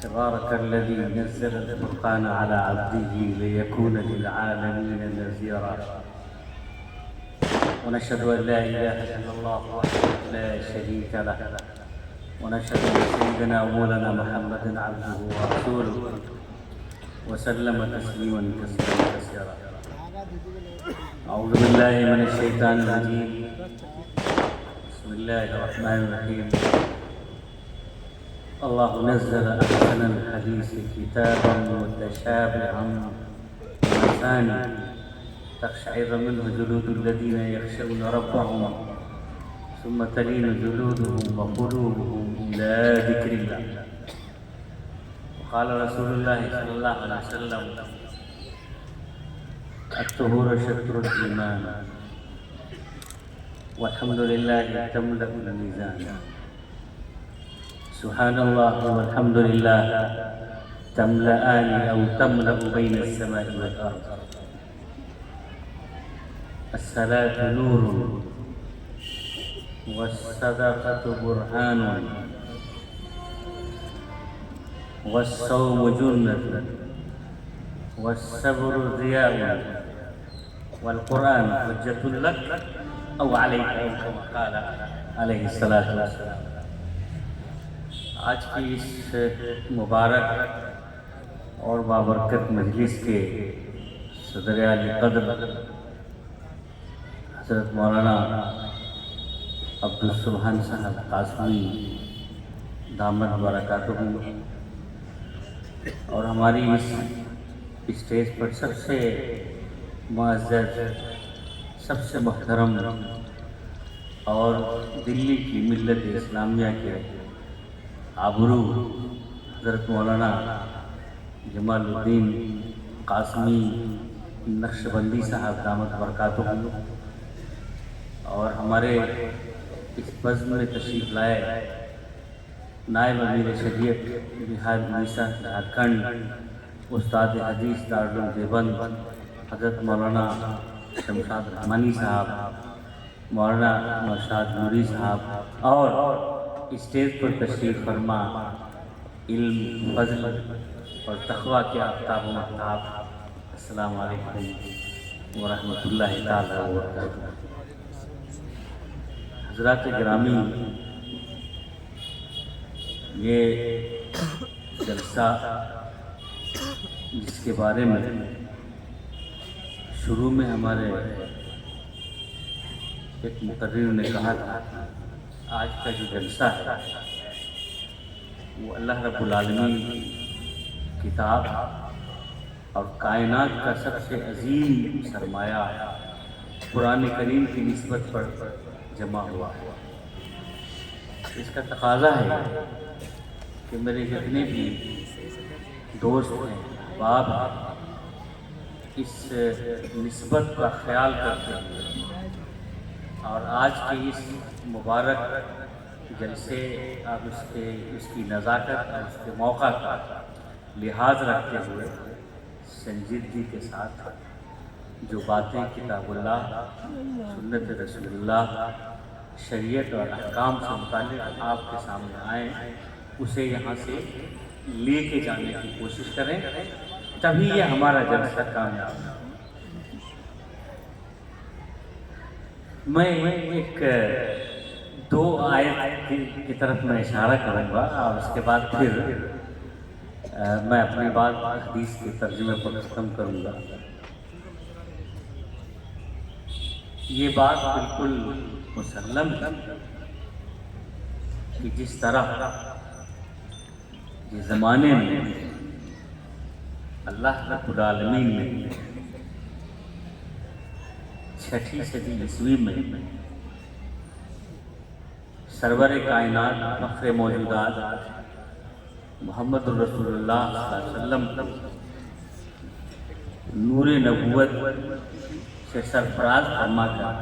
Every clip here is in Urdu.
تبارك الذي نزل الفرقان على عبده ليكون للعالمين نذيرا. ونشهد أن لا إله إلا الله وحده لا شريك له، ونشهد أن سيدنا ومولانا محمدا عبده ورسوله وسلم تسليما كثيرا. أعوذ بالله من الشيطان الرجيم. بسم الله الرحمن الرحيم. الله نزل أحسن الحديث كتابا متشابها مثاني تقشعر منه جلود الذين يخشون ربهم ثم تلين جلودهم وقلوبهم إلى ذكر الله. وقال رسول الله صلى الله عليه وسلم: الطهور شطر الإيمان والحمد لله تملأ الميزان. سبحان الله والحمد لله تملأان أو تملأ بين السماء والأرض. الصلاة نور والصدقة برهان والصوم جنة والصبر ضياء والقرآن حجة لك أو عليك أو كما قال عليه الصلاة والسلام. آج کی اس مبارک اور بابرکت مجلس کے صدر عالی قدر حضرت مولانا عبدالسبحان صاحب قاسمی دامت برکاتہ، اور ہماری اس اسٹیج پر سب سے معزز، سب سے محترم اور دلی کی ملت اسلامیہ کے آبرو حضرت مولانا جمال الدین قاسمی نقشبندی صاحب دامت برکاتہ، اور ہمارے اس بزم میں تشریف لائے نائب امیر شریعت بہار اڑیسہ جھارکھنڈ استاد حدیث دارالعلوم دیوبند حضرت مولانا شمشاد رحمانی صاحب، مولانا نوشاد نوری صاحب، اور اسٹیج پر تشریف فرما علم، فضل اور تقویٰ کے آفتاب و مہتاب، السلام علیکم ورحمۃ اللہ تعالیٰ وبرکاتہ. حضرات گرامی، یہ جلسہ جس کے بارے میں شروع میں ہمارے ایک مقرر نے کہا تھا، آج کا جو جلسہ ہے وہ اللہ رب العالمین کتاب اور کائنات کا سب سے عظیم سرمایہ قرآن کریم کی نسبت پر جمع ہوا. اس کا تقاضا ہے کہ میرے جتنے بھی دوست ہیں، احباب ہیں، اس نسبت کا خیال کرتے ہیں اور آج کے اس مبارک جلسے آپ اس کی نزاکت اور اس کے موقع کا لحاظ رکھتے ہوئے سنجیدگی کے ساتھ جو باتیں کتاب اللہ، سنت رسول اللہ، شریعت اور احکام سے متعلق آپ کے سامنے آئیں، اسے یہاں سے لے کے جانے کی کوشش کریں، تبھی یہ ہمارا جلسہ کامیاب ہے. میں ایک دو آیت کی طرف میں اشارہ کروں گا اور اس کے بعد پھر میں اپنی بات حدیث کے ترجمے پر ختم کروں گا. یہ بات بالکل مسلم ہے کہ جس طرح یہ زمانے میں اللہ رب العالمین نے 6 صدی عیسوی میں سرور کائنات فخر موجودات محمد الرسول اللہ صلی اللہ علیہ وسلم نور نبوت سے سرفراز فرما کر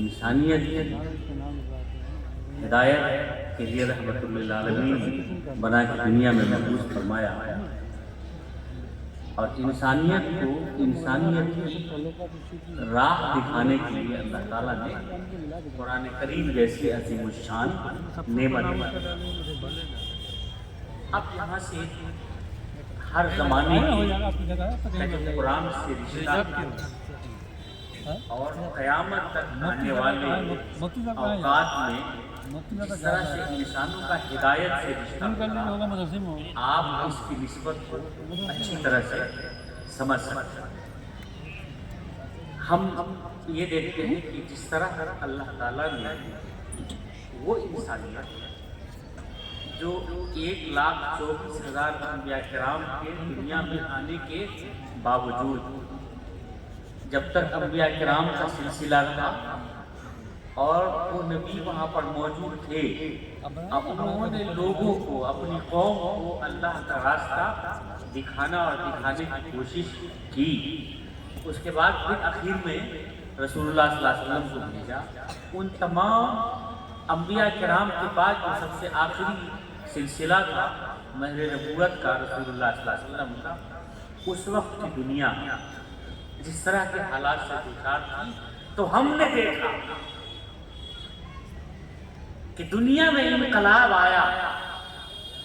انسانیت کی ہدایت کے لیے رحمت للعالمین بنا کے دنیا میں محفوظ فرمایا، اور انسانیت کی راہ دکھانے کے لیے اللہ تعالیٰ نے قرآن کریم جیسی عظیم الشان نعمت دی. اب یہاں سے ہر زمانے کی جو قرآن سے رشتہ اور قیامت تک آنے والے اوقات میں جس طرح سے انسانوں کا ہدایت سے رشتہ ہوگا، آپ اس کی نسبت کو اچھی طرح سے سمجھ سکتے ہیں۔ ہم یہ دیکھتے ہیں کہ جس طرح اللہ تعالیٰ نے وہ انسانیت جو 1,24,000 انبیاء کرام کے دنیا میں آنے کے باوجود، جب تک انبیاء کرام کا سلسلہ تھا اور وہ نبی وہاں پر موجود تھے، اب انہوں نے لوگوں کو، اپنی قوم کو اللہ کا راستہ دکھانا اور دکھانے کی کوشش کی۔ اس کے بعد پھر آخر میں رسول اللہ صلی اللہ علیہ وسلم کو بھیجا۔ ان تمام انبیاء کرام کے بعد جو سب سے آخری سلسلہ تھا مہر نبوت کا، رسول اللہ صلی اللہ علیہ وسلم کا، اس وقت کی دنیا جس طرح کے حالات سے دوچار تھی، تو ہم نے دیکھا کہ دنیا میں انقلاب آیا۔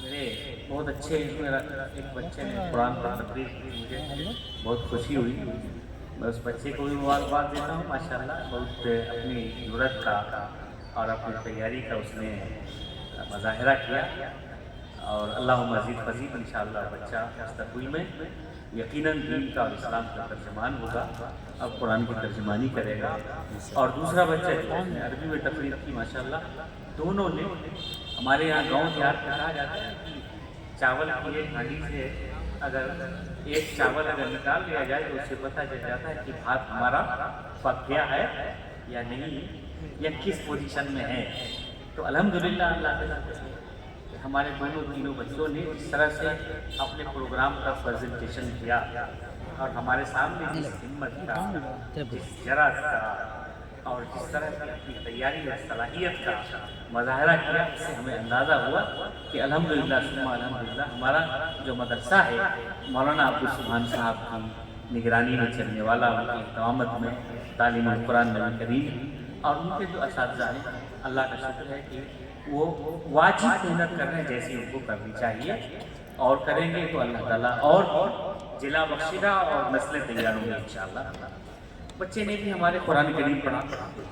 میرے بہت اچھے ایک بچے نے قرآن پر تقریر کی، مجھے بہت خوشی ہوئی۔ میں اس بچے کو بھی مبارکباد دیتا ہوں، ماشاءاللہ بہت اپنی ضرورت کا اور اپنی تیاری کا اس نے مظاہرہ کیا، اور اللہ مزید فضیل انشاءاللہ بچہ مستقبل میں یقیناً دین کا اور اسلام کا ترجمان ہوگا، اب قرآن کی ترجمانی کرے گا۔ اور دوسرا بچہ جو نے عربی میں تقریر کی، ماشاءاللہ دونوں نے، ہمارے یہاں گاؤں دیہات میں کہا جاتا ہے کہ چاول کی ایک ہانڈی سے اگر ایک چاول اگر نکال لیا جائے تو اس سے پتہ چل جاتا ہے کہ بھات ہمارا پک گیا ہے یا نہیں، یا کس پوزیشن میں ہے۔ تو الحمدللہ اللہ تعالیٰ ہمارے دونوں تینوں بچوں نے اس طرح سے اپنے پروگرام کا پریزنٹیشن کیا اور ہمارے سامنے جس ہمت کا، جس جرأت کا اور جس طرح کی اپنی تیاری اور صلاحیت کا مظاہرہ کیا، اس سے ہمیں اندازہ ہوا کہ الحمدللہ ثم الحمدللہ ہمارا جو مدرسہ ہے مولانا عبدالسبحان صاحب کی نگرانی میں چلنے والا، ان کی اقدامت میں تعلیم القرآن نبی کریم اور ان کے جو اساتذہ ہیں، اللہ کا شکر ہے کہ وہ واجب محنت کر رہے ہیں جیسی ان کو کرنی چاہیے، اور کریں گے تو اللہ تعالیٰ اور جلا بخشیدہ اور نسلیں تیار ہوں گی انشاءاللہ۔ بچے نے بھی ہمارے قرآن کریم پڑھا،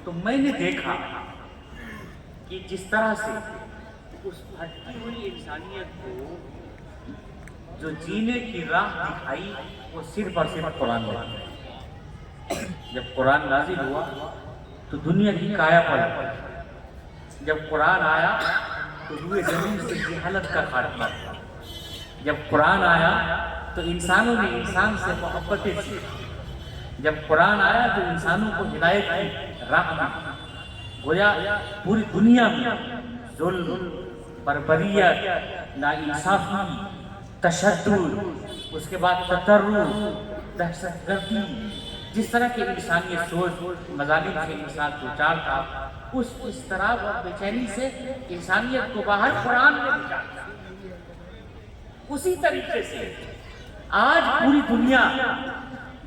تو میں نے دیکھا کہ جس طرح سے اس بھٹکی ہوئی انسانیت کو جو جینے کی راہ دکھائی، وہ صرف اور صرف قرآن میں۔ جب قرآن نازل ہوا تو دنیا کی کایا پلٹ، جب قرآن آیا تو روئے زمین سے جہالت کا خاتمہ، جب قرآن آیا تو انسانوں نے انسان سے محبتیں سیکھی، جب قرآن آیا تو انسانوں کو ہدایت کی راہ دی۔ گویا پوری دنیا میں ظلم، بربریت، ناانصافی، تشدد، اس کے بعد تطرف، دہشت گردی، جس طرح کی انسانیت سوچ مظالم سے انسان دوچار تھا، اس اضطراب اور بے چینی سے انسانیت کو باہر قرآن نے نکالا۔ اسی طریقے سے آج پوری دنیا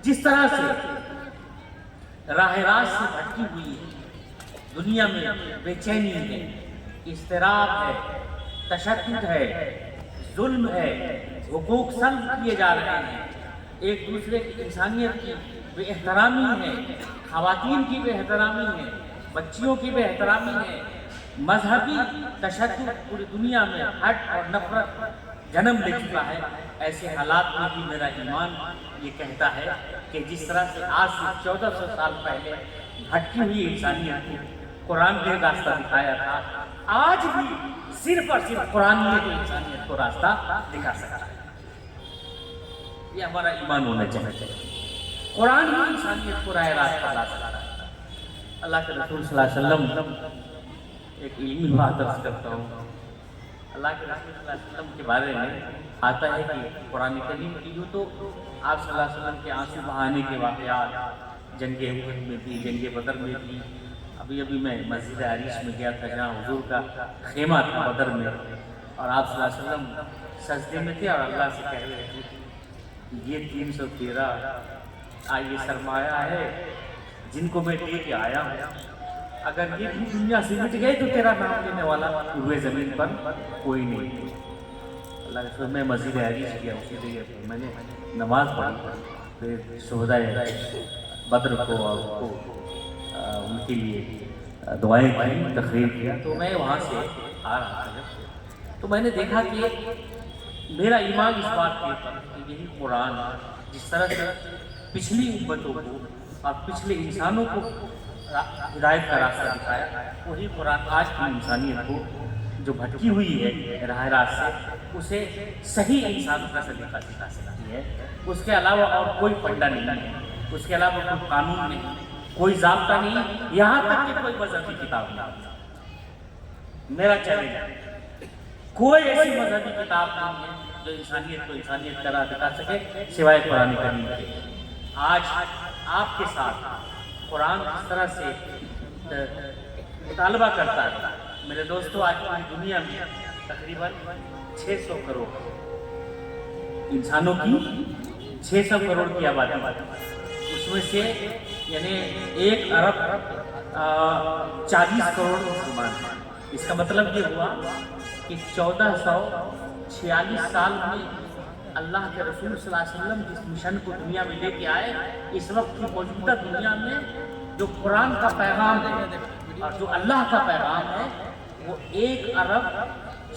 جس طرح سے راہ راست سے بھٹکی ہوئی ہے، دنیا میں بے چینی ہے، اضطراب ہے، تشدد ہے، ظلم ہے، حقوق سلب کیے جا رہے ہیں، ایک دوسرے کی انسانیت کی بے احترامی ہے، خواتین کی بے احترامی ہے، بچیوں کی بے احترامی ہے، مذہبی تشدد پوری دنیا میں ہٹ اور نفرت جنم لے چکا ہے۔ ایسے حالات میں بھی میرا ایمان یہ کہتا ہے کہ جس طرح سے آج سے 1400 سال پہلے بھٹکی ہوئی انسانیت کو قرآن نے راستہ دکھایا تھا، آج بھی صرف اور صرف قرآن نے تو انسانیت کو راستہ دکھا سکتا ہے۔ یہ ہمارا ایمان ہونا چاہیے، قرآن ہی انسانیت کو راہ راست پر لا سکتا ہے۔ اللہ کے رسول صلی اللہ علیہ وسلم، ایک علمی بات عرض کرتا ہوں، اللہ کے رسول صلی اللہ علیہ وسلم کے بارے میں آتا ہے کہ قرآن کریم کی جو تو آپ صلی اللہ علیہ وسلم کے آنسو بہانے کے واقعات جنگ احد میں بھی، جنگ بدر میں بھی۔ ابھی میں مسجد عریش میں گیا تھا جہاں حضور کا خیمہ تھا بدر میں، اور آپ صلی اللہ علیہ وسلم سجدے میں تھے اور اللہ سے کہہ رہے تھے یہ 313 یہ سرمایہ ہے جن کو میں لے کے آیا ہوں، اگر یہ بھی دنیا سے مٹ گئے تو تیرا نام لینے والا روئے زمین پر کوئی نہیں۔ اللہ کے رسول میں مسجد عزیز کیا، اسی لیے میں نے نماز پڑھی، پھر شہدائے بدر کو اور کو ان کے لیے دعائیں کی، تقریر کیا، تو میں وہاں سے آ رہا تھا تو میں نے دیکھا کہ میرا ایمان اس بات کے اوپر کہ یہی قرآن جس طرح سے پچھلی امتوں کو اور پچھلے انسانوں کو ہدایت کا راستہ دکھایا، وہی قرآن آج کی انسانیت کو جو بھٹکی ہوئی ہے راہ راست سے، اسے صحیح انسانوں کا سلیقہ سکھا سکتی ہے۔ اس کے علاوہ اور کوئی پنڈا نہیں ہے، اس کے علاوہ کوئی قانون نہیں، کوئی ضابطہ نہیں، یہاں تک کہ کوئی مذہبی کتاب نہیں۔ میرا چیلنج ہے، کوئی ایسی مذہبی کتاب نہیں ہے جو انسانیت کو انسانیت کا راہ دکھا سکے سوائے قرآن کریم کے۔ آج آپ کے ساتھ قرآن اس طرح سے مطالبہ کرتا ہے۔ میرے دوستو، آج پوری دنیا میں تقریباً 600 کروڑ انسانوں کی 600 کروڑ کی آبادی، اس میں سے یعنی 1 ارب 40 کروڑ مسلمان ہیں۔ اس کا مطلب یہ ہوا کہ 1446 سال میں اللہ کے رسول صلی اللہ علیہ وسلم جس مشن کو دنیا میں لے کے آئے، اس وقت کی موجودہ دنیا میں جو قرآن کا پیغام ہے اور جو اللہ کا پیغام ہے وہ 1 ارب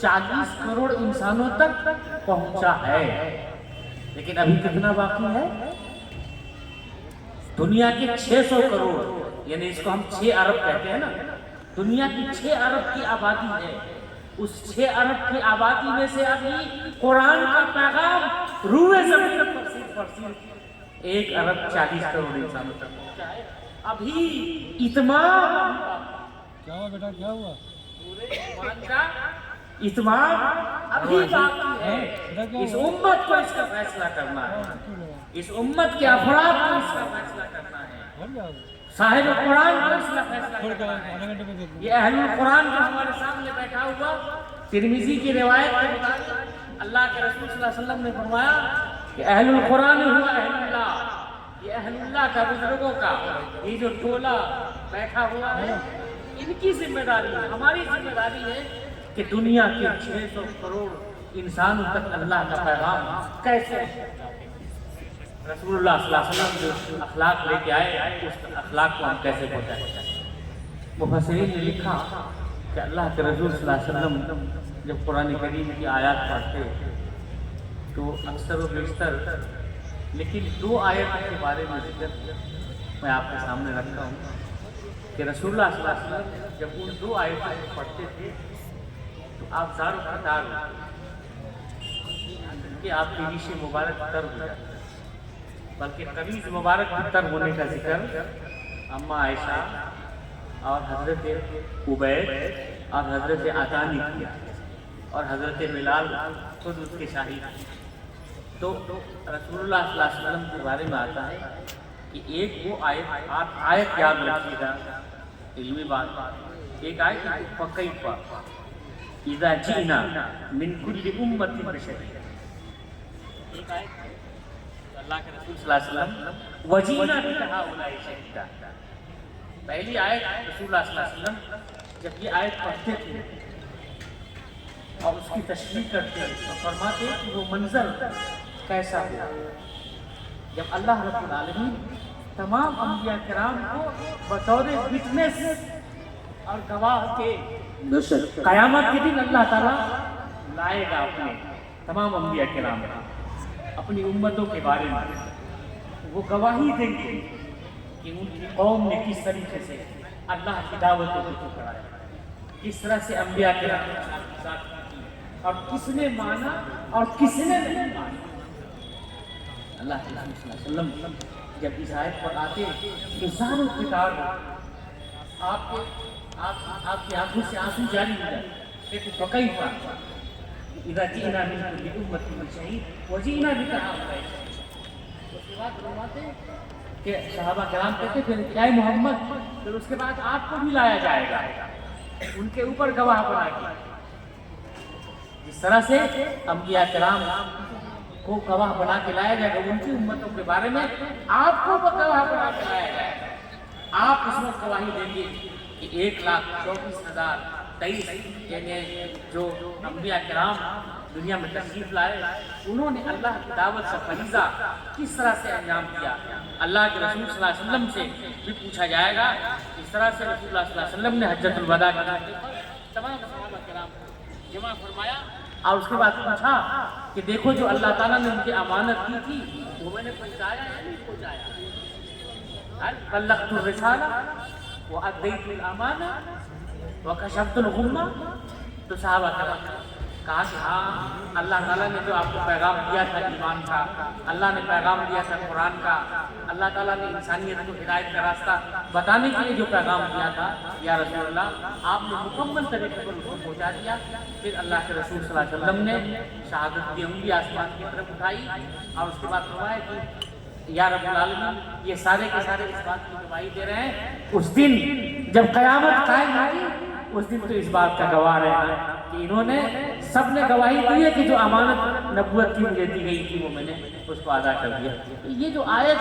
40 کروڑ انسانوں تک پہنچا ہے، لیکن ابھی کتنا باقی ہے؟ دنیا کے 600 کروڑ، یعنی اس کو ہم 6 ارب کہتے ہیں نا، دنیا کی 6 ارب کی آبادی ہے، اس 6 ارب کی آبادی میں سے ابھی قرآن کا پیغام روئے زمین پر صرف 1 ارب 40 کروڑ انسانوں تک پہنچا ہے۔ ابھی اتمام کیا ہوا بیٹا، کیا ہوا؟ پورے ایمان کا اتمام ابھی باقی ہے۔ اس امت کو اس کا فیصلہ کرنا ہے، اس امت کے افراد کو اس کا فیصلہ کرنا ہے، صاحب قرآن کو اس کا فیصلہ کرنا ہے۔ یہ اہل القرآن جو ہمارے سامنے بیٹھا ہوا، ترمذی کی روایت کے مطابق اللہ کے رسول صلی اللہ علیہ وسلم نے فرمایا کہ اہل القرآن ہوا اہل اللہ، یہ اہل اللہ کا، بزرگوں کا یہ جو ٹولہ بیٹھا ہوا ہے، ان کی ذمہ داری ہے، ہماری ذمہ داری ہے کہ دنیا کے 600 کروڑ انسانوں تک اللہ کا پیغام کیسے، رسول اللہ صلی اللہ علیہ وسلم جو اخلاق لے کے آئے اس اخلاق کو ہم کیسے پہنچائیں۔ مفسرین نے لکھا کہ اللہ کے رسول صلی اللہ علیہ وسلم جب قرآن کریم کی آیات پڑھتے تو اکثر و بیشتر، لیکن 2 آیت کے بارے میں ذکر میں آپ کے سامنے رکھتا ہوں کہ رسول اللہ صلی اللہ علیہ وسلم جب ان 2 آیتوں کو پڑھتے تھے تو آپ زار و قطار کہ آپ کی ریش مبارک تر ہو جاتے، بلکہ قمیض مبارک بھی تر ہونے کا ذکر اماں عائشہ اور حضرت عبید اور حضرت عطا نے کیا، اور حضرت بلال خود اس کے شاہد۔ تو رسول اللہ صلی اللہ علیہ وسلم کے بارے میں آتا ہے کہ ایک وہ آیت، آپ آیت یاد رکھیے گا، علمی بات، ایک آیت فَكَيْفَ إِذَا جِئْنَا مِنْ كُلِّ أُمَّةٍ بِشَهِيدٍ، ایک آیت اللہ کے رسول صلی اللہ علیہ وسلم وَجِئْنَا بِكَ هَؤُلَاءِ شَهِيدًا، پہلی آیت رسول اللہ صلی اللہ علیہ وسلم جب یہ آیت پڑھتے تھے اور اس کی تشریح کرتے اور فرماتے کہ وہ منظر کیسا ہوا جب اللہ رب العالمین تمام انبیاء کرام کو بطور وٹنس اور گواہ کے قیامت کے دن اللہ تعالیٰ لائے گا اپنے تمام انبیاء کرام اپنی امتوں کے بارے میں، وہ گواہی دیں گے کہ ان کی قوم نے کس طریقے سے اللہ کی دعوت کو کرایا، کس طرح سے انبیاء کرام کے ساتھ کی اور کس نے مانا اور کس نے نہیں مانا۔ اللہ کے رسول صلی اللہ علیہ وسلم جب اس آیت پر آتے تو زاروں کتاب آپ کی آنکھوں سے آنسو جاری ہو جائے کہ فَكَيْفَ إِذَا جِئْنَا مِنْ كُلِّ أُمَّةٍ بِشَهِيدٍ وَجِئْنَا بِكَ هَؤُلَاءِ شَهِيدًا۔ اس کے بعد فرماتے کہ صحابہ کرام کہتے پھر اے محمد، پھر اس کے بعد آپ کو بھی لایا جائے گا ان کے اوپر گواہ بنا کے، جس طرح سے انبیاء کرام کو گواہ بنا کے لایا جائے گا ان کی امتوں کے بارے میں، آپ کو گواہ بنا کے لایا جائے گا۔ آپ اس وقت گواہی دیں گے کہ 1,24,000 23 یعنی جو انبیاء کرام دنیا میں تشریف لائے انہوں نے اللہ کی دعوت کا فریضہ کس طرح سے انجام دیا. اللہ کے رسول صلی اللہ علیہ وسلم سے بھی پوچھا جائے گا. اس طرح سے رسول اللہ صلی اللہ علیہ وسلم نے حجۃ الوداع کے موقع پر تمام صحابہ کرام کو جمع فرمایا اور اس کے بعد پوچھا کہ دیکھو جو اللہ تعالیٰ نے ان کی امانت دی تھی وہ میں نے پہنچایا یا نہیں پہنچایا. بلغت الرسالہ وأديت الأمانة وكشفت الغمة. تو صحابہ کرام کہا کہ ہاں اللہ تعالیٰ نے جو آپ کو پیغام دیا تھا ایمان کا, اللہ نے پیغام دیا تھا قرآن کا, اللہ تعالیٰ نے انسانیت کو ہدایت کا راستہ بتانے کے لیے جو پیغام دیا تھا یا رسول اللہ آپ نے مکمل طریقے پر اس کو پہنچا دیا. پھر اللہ کے رسول صلی اللہ علیہ وسلم نے شہادت کی انگلی آسمان کی طرف اٹھائی اور اس کے بعد فرمایا کہ یا رب العالمین یہ سارے کے سارے اس بات کی گواہی دے رہے ہیں اس دن جب قیامت قائم ہوگی اس دن تو اس بات کا گواہ رہے کہ انہوں نے سب نے گواہی دی ہے کہ جو امانت نبوت کی مجھے دی گئی تھی وہ میں نے اس کو ادا کر دیا. یہ جو آیت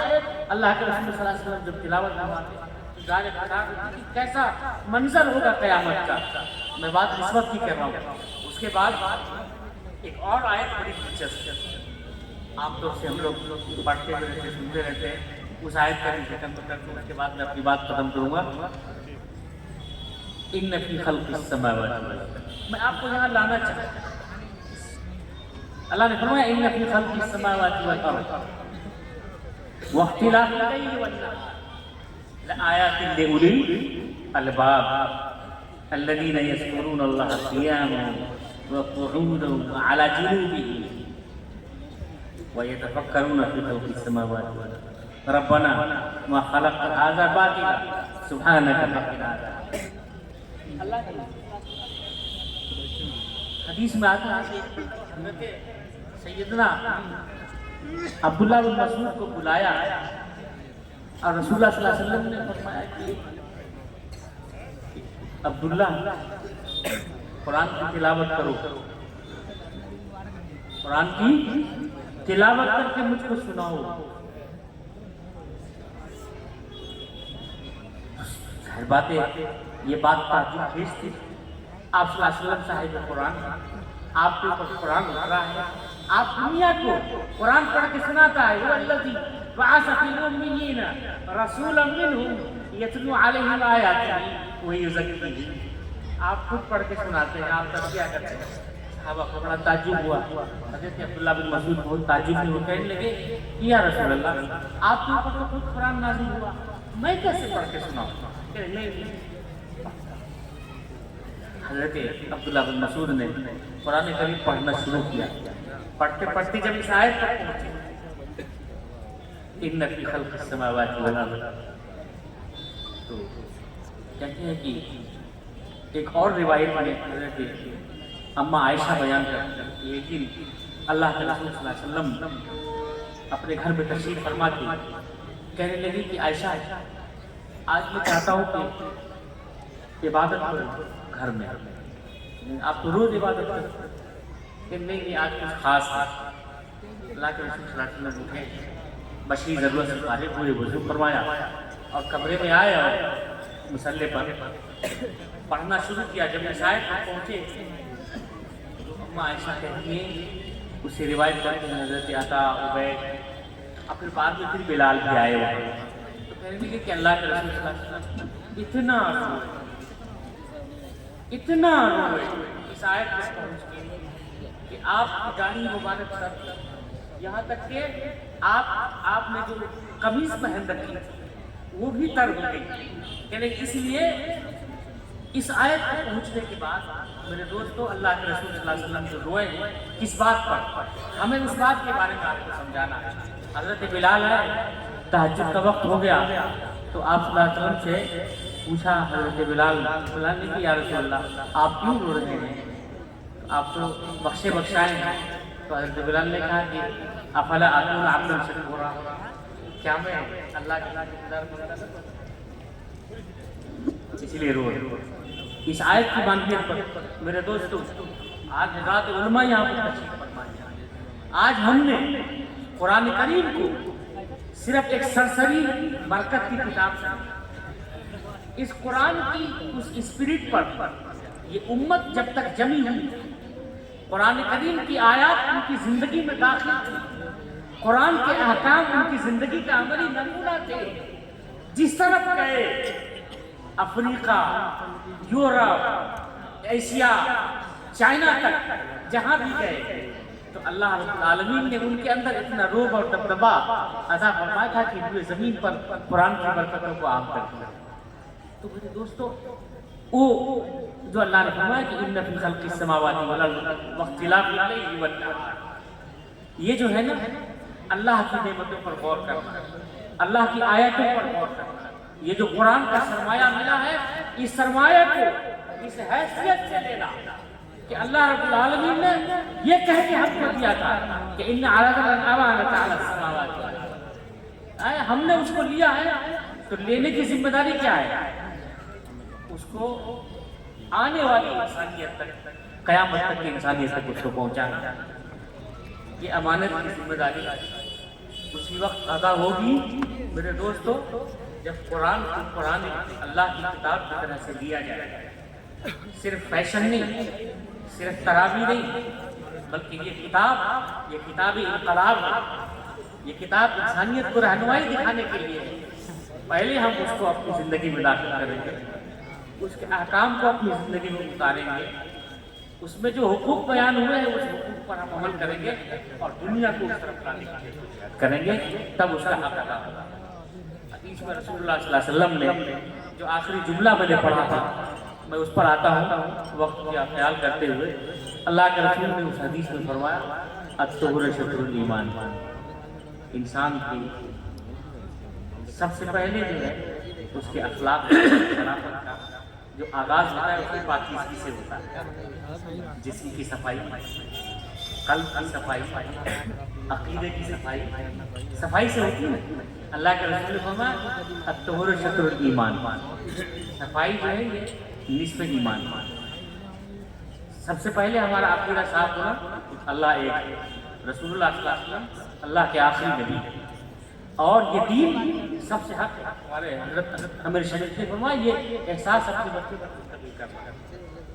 اللہ کے رسول صلی اللہ علیہ وسلم جب تلاوت کرواتے ظاہر بتا کہ کیسا منظر ہوگا قیامت کا. میں بات اس وقت کی کر رہا ہوں. اس کے بعد ایک اور آیت بڑی دلچسپ عام طور سے ہم لوگ پڑھتے رہتے سنتے رہتے ہیں. اس آیت کا بھی ذکر کر کے اس کے بعد میں اپنی بات ختم کروں گا. ان فی خلق السماوات والارض, میں آپ کو یہاں لانا چاہتا ہوں. اللہ نے فرمایا ان فی خلق السماوات والارض واختلاف اللیل والنہار لآیات لأولی الالباب الذین یذکرون اللہ قیاما وقعودا وعلی جنوبهم ويتفكرون في خلق السماوات والارض ربنا ما خلقت هذا باطلا سبحانك فقنا عذاب. اللہ حدیث میں آتا ہے کہ حضرت سیدنا عبداللہ بن مسعود کو بلایا اور رسول اللہ صلی اللہ علیہ وسلم نے فرمایا کہ عبداللہ قرآن کی تلاوت کرو, قرآن کی تلاوت کر کے مجھ کو سناؤ. ظاہر بات ہے یہ بات تعجب خیز تھی. آپ صلی اللہ علیہ وسلم صاحب قرآن, آپ کے اوپر قرآن اترا ہے, آپ دنیا کو قرآن پڑھ کے سناتا ہے. والذی بعث فی الامیین رسولا منہم یتلو علیہم آیاتہ ویزکیہم. آپ خود پڑھ کے سناتے ہیں, آپ تذکیہ کرتے ہیں. صحابہ کو بڑا تعجب ہوا. حضرت عبداللہ بن مسعود بہت تعجب میں وہ کہنے لگے یا رسول اللہ آپ کے اوپر تو خود قرآن نازل ہوا, میں کیسے پڑھ کے سناؤں؟ حضرت عبداللہ بن مسعود نے قرآن کریم پڑھنا شروع کیا. پڑھتے پڑھتے جب اس آیت پر پہنچے ان فی خلق السماوات والارض, تو کہتے ہیں کہ ایک اور روایت میں حضرت اما عائشہ بیان کرتے ہیں کہ ایک دن اللہ کے رسول صلی اللہ علیہ وسلم اپنے گھر میں تشریف فرما کے کہنے لگی کہ عائشہ آج میں چاہتا ہوں کہ عبادت کرو گھر میں. آپ تو روز عبادت کرتے کہ نہیں آج کچھ خاص ہے. اللہ کے رسول صلی اللہ علیہ وسلم اٹھے, بشری ضرورت سے فارغ ہوئے, وضو فرمایا اور کمرے میں آئے اور مصلی پر پڑھنا شروع کیا. جب اس آیت پر پہنچے تو اما عائشہ کہتی ہیں, اس سے روایت کرتے ہیں حضرت عطا عبید, اور پھر بعد میں پھر بلال بھی آئے وہاں. تو کہنے لگے کہ اللہ کے رسول صلی اللہ علیہ وسلم اتنا روئے اس آیت پر پہنچ کے کہ آپ کی داڑھی مبارک سر, یہاں تک کہ آپ نے جو قمیض پہن رکھی وہ بھی تر ہو گئی. یعنی اس لیے اس آیت پر پہنچنے کے بعد میرے دوستو اللہ کے رسول صلی اللہ علیہ وسلم جو روئے ہیں کس بات پر, ہمیں اس بات کے بارے میں آپ کو سمجھانا ہے. حضرت بلال ہے, تہجد کا وقت ہو گیا تو آپ صلی اللہ علیہ وسلم سے پوچھا حضرت بلال نے کہ یا رسول اللہ آپ کیوں رو رہے ہیں, آپ تو بخشے بخشائے ہیں. تو حضرت بلال نے کہا کہ افلا اکون عبدا شکورا, کیا میں اللہ کے انتظار کرتا تھا اس لیے رو رہے. اس آیت کی مانیت پر میرے دوستو آج حضرات علماء یہاں پر تشریف فرما ہے. آج ہم نے قرآن کریم کو صرف ایک سرسری برکت کی کتاب سے, اس قرآن کی اس اسپرٹ پر یہ امت جب تک جمی ہوئی قرآن کریم کی آیات ان کی زندگی میں داخل تھی، قرآن کے احکام ان کی زندگی کا عملی نمونہ تھے، جس طرف گئے افریقہ، یورپ، ایشیا، چائنا تک جہاں بھی گئے تو اللہ رب العالمین نے ان کے اندر اتنا روب اور دبدبا عطا فرمایا تھا کہ پورے زمین پر قرآن کی برکتوں کو عام کر دیا۔ تو میرے دوستو، وہ جو اللہ نے فرمایا کہ ان فی خلق السماوات والارض واختلاف الليل والنہار، یہ جو ہے نا اللہ کی نعمتوں پر غور کرنا، اللہ کی آیتوں پر غور کرنا، یہ جو قرآن کا سرمایہ ملا ہے، اس سرمایہ کو اس حیثیت سے لینا کہ اللہ رب العالمین نے یہ کہہ کے ہم کو دیا تھا کہ ان عرضنا الامانۃ علی السماوات والارض، ہم نے اس کو لیا ہے تو لینے کی ذمہ داری کیا ہے؟ اس کو آنے والی انسانیت تک، قیامت تک کی انسانیت تک اس کو پہنچانا، یہ امانت کی ذمہ داری اسی وقت ادا ہوگی میرے دوستو جب قرآن اللہ کی کتاب کی طرح سے لیا جائے، صرف فیشن نہیں، صرف تراویح نہیں، بلکہ یہ کتاب انقلاب ہے، یہ کتاب انسانیت کو رہنمائی دکھانے کے لیے ہے۔ پہلے ہم اس کو اپنی زندگی میں داخل کریں گے، اس کے احکام کو اپنی زندگی میں اتاریں گے، اس میں جو حقوق بیان ہوئے ہیں اس حقوق پر ہم عمل کریں گے اور دنیا کو اس طرف لانے کی کوشش کریں گے، تب اس کا حق ادا ہوگا۔ حدیث میں رسول اللہ صلی اللہ علیہ وسلم نے جو آخری جملہ میں نے پڑھا تھا، میں اس پر آتا ہوں وقت کا خیال کرتے ہوئے، اللہ کے رسول نے اس حدیث میں فرمایا الطہور شطر الایمان، انسان کی سب سے پہلے جو ہے اس کے اخلاق کا جو آغاز ہوتا ہے اس کی پاکیزگی سے ہوتا ہے، جسم کی صفائی، قلب کی صفائی، عقیدے کی صفائی سے ہوتی ہے۔ اللہ کے رسول نے فرمایا الطہور شطر الایمان، صفائی جو ہے یہ نصف ایمان۔ سب سے پہلے ہمارا عقیدہ صاف ہونا، اللہ ایک، رسول اللہ صلی اللہ علیہ وسلم اللہ کے آخری نبی، اور یہ دین سب سے حق ہے۔ ہمارے حضرت امیر شریف نے فرمایا یہ احساس اپنے بچوں پر منتقل کرنا،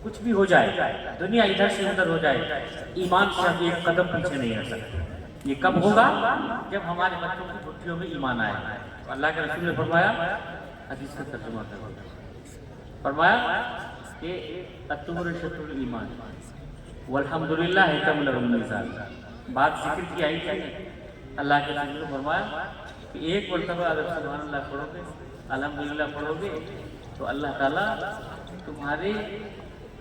کچھ بھی ہو جائے، دنیا ادھر سے ادھر ہو جائے، ایمان سے ایک قدم پیچھے نہیں رہ سکتا۔ یہ کب ہوگا؟ جب ہمارے بچوں کی چھٹیوں میں ایمان آئے۔ تو اللہ کے رسول نے فرمایا، حدیث کا ترجمہ کرنا، فرمایا کہ الطہور شطر الایمان والحمدللہ تملأ المیزان، بات ذکر کی آئی کہ اللہ کے رسول نے فرمایا کہ ایک مرتبہ اگر سبحان اللہ پڑھو گے، الحمدللہ پڑھو گے تو اللہ تعالیٰ تمہارے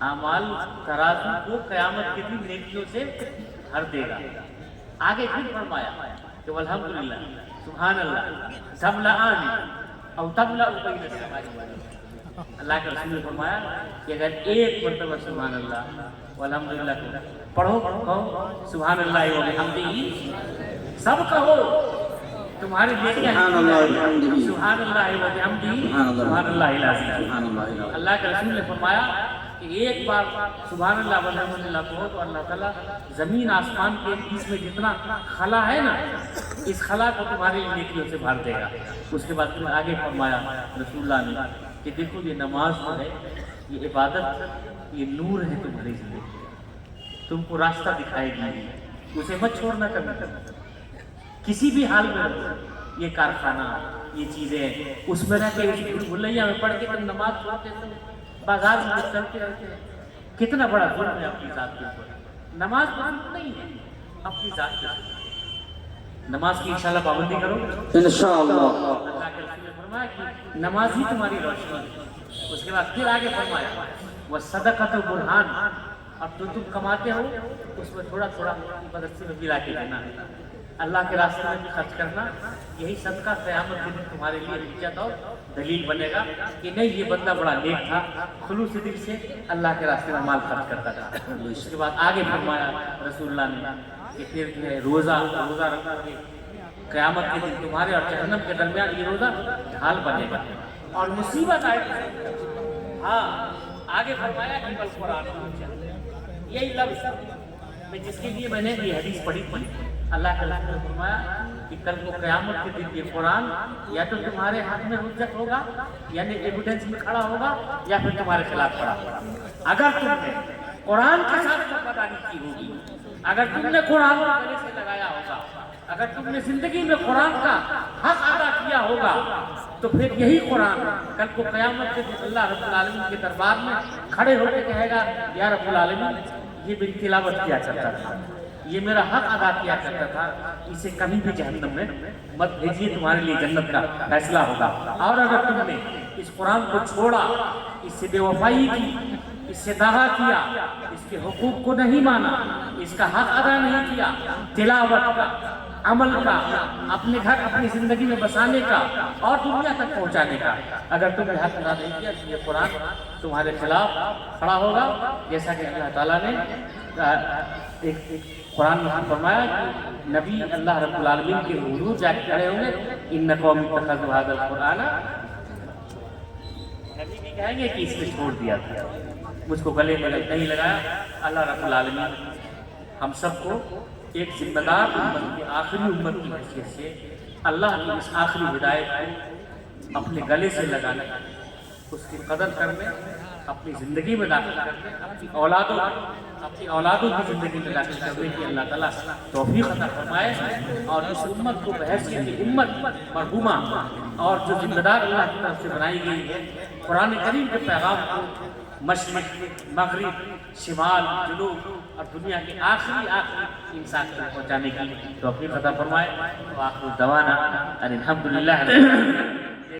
اعمال ترازو کو قیامت کے دن نیکیوں سے بھر دے گا۔ آگے پھر فرمایا کہ الحمدللہ سبحان اللہ تملأان او تملأ بین السماء والارض، اللہ کے رسول نے فرمایا کہ اگر ایک مرتبہ سبحان اللہ والحمدللہ پڑھو، کہو سبحان اللہ وبحمدہ، سب کہو، تمہارے نیکیاں سبحان اللہ وبحمدہ سبحان اللہ العظیم۔ اللہ کے رسول نے فرمایا کہ ایک بار سبحان اللہ والحمدللہ کہو تو اللہ تعالیٰ زمین آسمان کے بیچ میں جتنا خلا ہے نا، اس خلا کو تمہاری نیکیوں سے بھر دے گا۔ اس کے بعد پھر آگے فرمایا رسول اللہ نے کہ دیکھو یہ نماز جو ہے، یہ عبادت، یہ نور ہے تمہاری زندگی، تم کو راستہ دکھائے گی، اسے مت چھوڑنا کبھی، کسی بھی حال میں یہ کارخانہ، یہ چیزیں اس میں رہ کے بھلیا میں پڑھ کے تم نماز پڑھتے ہو، بازار میں چلتے رہتے ہیں، کتنا بڑا ظلم ہے اپنی ذات کے اوپر۔ نماز پڑھنا نہیں ہے، اپنی ذات کے اوپر نماز کی انشاءاللہ پابندی کرو انشاءاللہ۔ اللہ کے رسول نے فرمایا کہ نماز ہی تمہاری روشنی ہے۔ اس کے بعد پھر آگے فرمایا وَالصَّدَقَةُ بُرْهَانٌ، اب جو تم کماتے ہو اس میں تھوڑا تھوڑا مدرسے میں بھی لا کے دینا، اللہ کے راستے میں بھی خرچ کرنا، یہی صدقہ قیامت کے دن تمہارے لیے حجت اور دلیل بنے گا کہ نہیں یہ بندہ بڑا نیک تھا، خلوص دل سے اللہ کے راستے میں مال خرچ کرتا تھا۔ اس کے بعد آگے فرمایا رسول اللہ نے کہ پھر جو ہے روزہ رکھو گے، قیامت کے دن تمہارے اور جہنم کے درمیان یہ روزہ ڈھال بنے گا اور مصیبت آئے گی۔ ہاں آگے فرمایا کہ بل قرآن، یہی لفظ میں جس کے لیے میں نے یہ حدیث پڑھی تھی، اللہ کے رسول نے فرمایا کہ کل کو قیامت کے دن یہ قرآن یا تو تمہارے ہاتھ میں حجت ہوگا، یعنی ایویڈنس میں کھڑا ہوگا، یا پھر تمہارے خلاف کھڑا ہوگا۔ اگر تم نے قرآن کے ساتھ وفاداری کی ہوگی، اگر تم نے قرآن کو گلے سے لگایا ہوگا، اگر تم نے زندگی میں قرآن کا حق ادا کیا ہوگا، تو پھر یہی قرآن کل کو قیامت کے دن اللہ رب العالمین کے دربار میں کھڑے ہو کے کہے گا یا رب العالمین یہ میری تلاوت کیا کرتا تھا، یہ میرا حق ادا کیا کرتا تھا، اسے کبھی بھی جہنم میں مت بھیجیے، تمہارے لیے جنت کا فیصلہ ہوگا۔ اور اگر تم نے اس قرآن کو چھوڑا، اس سے بے وفائی کی، اس سے دغا کیا، اس کے حقوق کو نہیں مانا، اس کا حق ادا نہیں کیا، تلاوت کا، عمل کا، اپنے گھر اپنی زندگی میں بسانے کا اور دنیا تک پہنچانے کا، اگر تم نے حق ادا نہیں کیا تو یہ قرآن تمہارے خلاف کھڑا ہوگا، جیسا کہ اللہ تعالیٰ نے ایک قرآن میں فرمایا کہ نبی اللہ رب العالمین کے حضور جا کے کھڑے ہوں گے، ان قوم اتخذوا ھذا القرآن، نبی بھی کہیں گے کہ اس نے چھوڑ دیا تھا، مجھ کو گلے میں نہیں لگایا۔ اللہ رب العالمین ہم سب کو ایک ذمہ دار امت کی، آخری امت کی حیثیت سے اللہ کی اس آخری ہدایت کو اپنے گلے سے لگانے، اس کی قدر کرنے، اپنی زندگی میں داخل کرنے، اپنی اولادوں کی زندگی میں داخل کرنے کی اللہ تعالیٰ توفیق عطا فرمائے، اور اس امت کو بحیثیت امت مرحومہ اور جو ذمہ دار اللہ کی طرف سے بنائی گئی ہے، قرآن کریم کے پیغام کو مشرق، مغرب، شمال، جنوب اور دنیا کے آخری انسان تک پہنچانے کی توفیق عطا فرمائے۔ وآخر دعوانا ان الحمد للہ۔